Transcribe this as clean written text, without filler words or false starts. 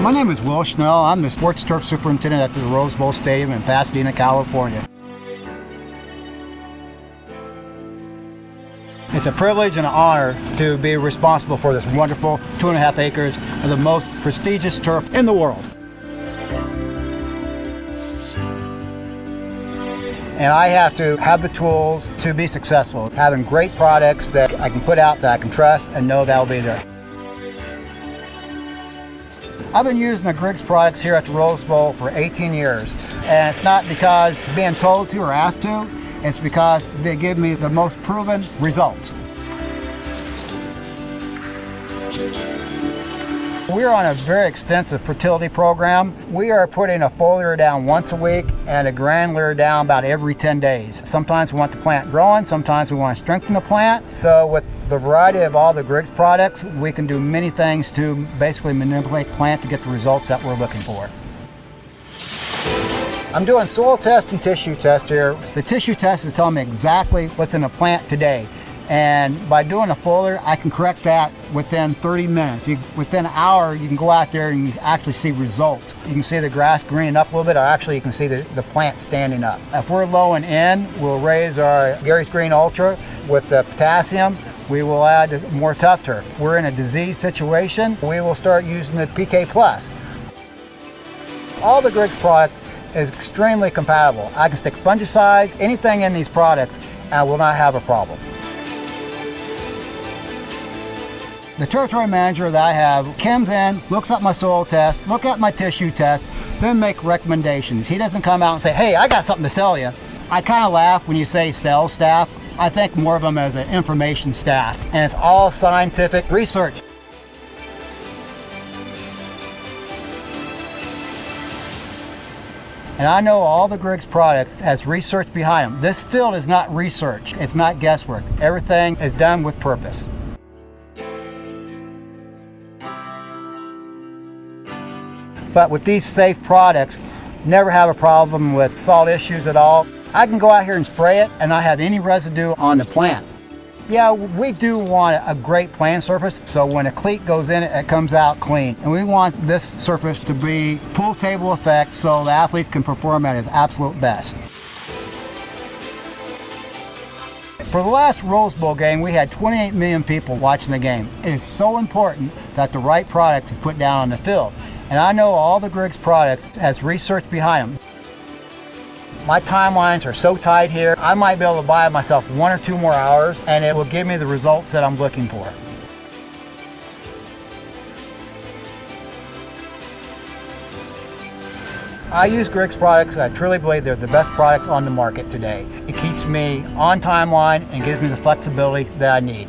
My name is Will Schnell. I'm the sports turf superintendent at the Rose Bowl Stadium in Pasadena, California. It's a privilege and an honor to be responsible for this wonderful 2.5 acres of the most prestigious turf in the world. And I have to have the tools to be successful, having great products that I can put out that I can trust and know they'll be there. I've been using the GRIGG products here at the Rose Bowl for 18 years. And it's not because being told to or asked to, it's because they give me the most proven results. We're on a very extensive fertility program. We are putting a foliar down once a week and a granular down about every 10 days. Sometimes we want the plant growing, sometimes we want to strengthen the plant. So with the variety of all the GRIGG products, we can do many things to basically manipulate the plant to get the results that we're looking for. I'm doing soil test and tissue test here. The tissue test is telling me exactly what's in the plant today. And by doing a foliar, I can correct that within 30 minutes. Within an hour, you can go out there and you actually see results. You can see the grass greening up a little bit, or actually you can see the plant standing up. If we're low in N, we'll raise our Gary's Green Ultra with the potassium. We will add more tough turf. If we're in a disease situation, we will start using the PK Plus. All the GRIGG product is extremely compatible. I can stick fungicides, anything in these products, and I will not have a problem. The territory manager that I have comes in, looks at my soil test, look at my tissue test, then make recommendations. He doesn't come out and say, hey, I got something to sell you. I kind of laugh when you say sales staff. I think more of them as an information staff, and it's all scientific research. And I know all the GRIGG products has research behind them. This field is not research, it's not guesswork. Everything is done with purpose. But with these safe products, never have a problem with salt issues at all. I can go out here and spray it and not have any residue on the plant. Yeah, we do want a great plant surface, so when a cleat goes in it, it comes out clean. And we want this surface to be pool table effect so the athletes can perform at his absolute best. For the last Rose Bowl game, we had 28 million people watching the game. It is so important that the right product is put down on the field. And I know all the GRIGG products has research behind them. My timelines are so tight here, I might be able to buy myself 1 or 2 more hours and it will give me the results that I'm looking for. I use GRIGG products. I truly believe they're the best products on the market today. It keeps me on timeline and gives me the flexibility that I need.